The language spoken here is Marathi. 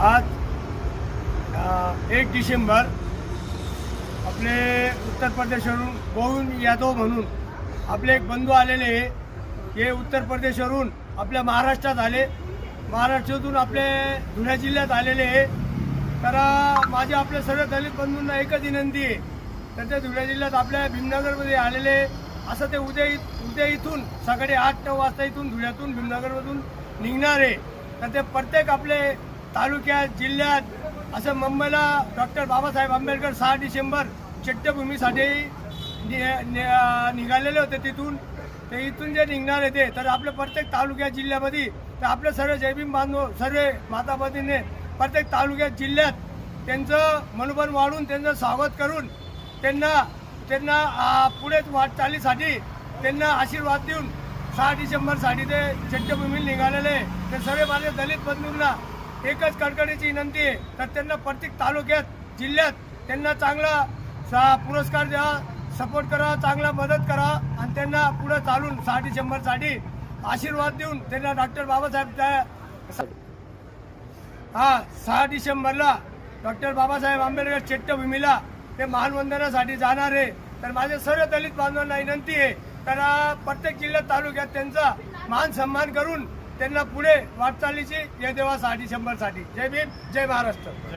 आज 1 डिसेंबर आपले उत्तर प्रदेशवरून गोविंद यादव म्हणून आपले एक बंधू आलेले आहे. हे उत्तर प्रदेशवरून आपल्या महाराष्ट्रात आले, महाराष्ट्रातून आपले धुळे जिल्ह्यात आलेले आहे. तर माझे आपले सर्व दलित बंधूंना एकच विनंती आहे, तर ते धुळे जिल्ह्यात आपल्या भीमनगरमध्ये आलेले असं ते उद्या इथून सकाळी 8-9 वाजता इथून धुळ्यातून भीमनगरमधून निघणार आहे. तर ते प्रत्येक आपले तालुक्यात जिल्ह्यात असं मुंबईला डॉक्टर बाबासाहेब आंबेडकर 6 डिसेंबर चैत्यभूमीसाठी निघालेले होते. तिथून ते इथून जे निघणार आहे ते तर आपल्या प्रत्येक तालुक्यात जिल्ह्यामध्ये तर आपले सर्व जयभीम बांधव सर्व माता भगिनीने प्रत्येक तालुक्यात जिल्ह्यात त्यांचं मनोबल वाढून त्यांचं स्वागत करून त्यांना पुढे वाटचालीसाठी त्यांना आशीर्वाद देऊन 6 डिसेंबरसाठी ते चैत्यभूमीला निघालेले. ते सर्व माझ्या दलित बंधूंना एकच कडकडीची विनंती आहे, तर त्यांना प्रत्येक तालुक्यात जिल्ह्यात त्यांना चांगला पुरस्कार द्या, सपोर्ट करा, चांगला मदत करा आणि त्यांना पुढे चालून 6 डिसेंबरसाठी आशीर्वाद देऊन त्यांना डॉक्टर बाबासाहेब 6 डिसेंबरला डॉक्टर बाबासाहेब आंबेडकर चैत्यभूमीला ते मानवंदनासाठी जाणार आहे. तर माझे सर्व दलित बांधवांना विनंती आहे, तर प्रत्येक जिल्ह्यात तालुक्यात त्यांचा मान सन्मान करून त्यांना पुढे वाटचालीची हे देवा 6 डिसेंबरसाठी. जय भीम, जय महाराष्ट्र.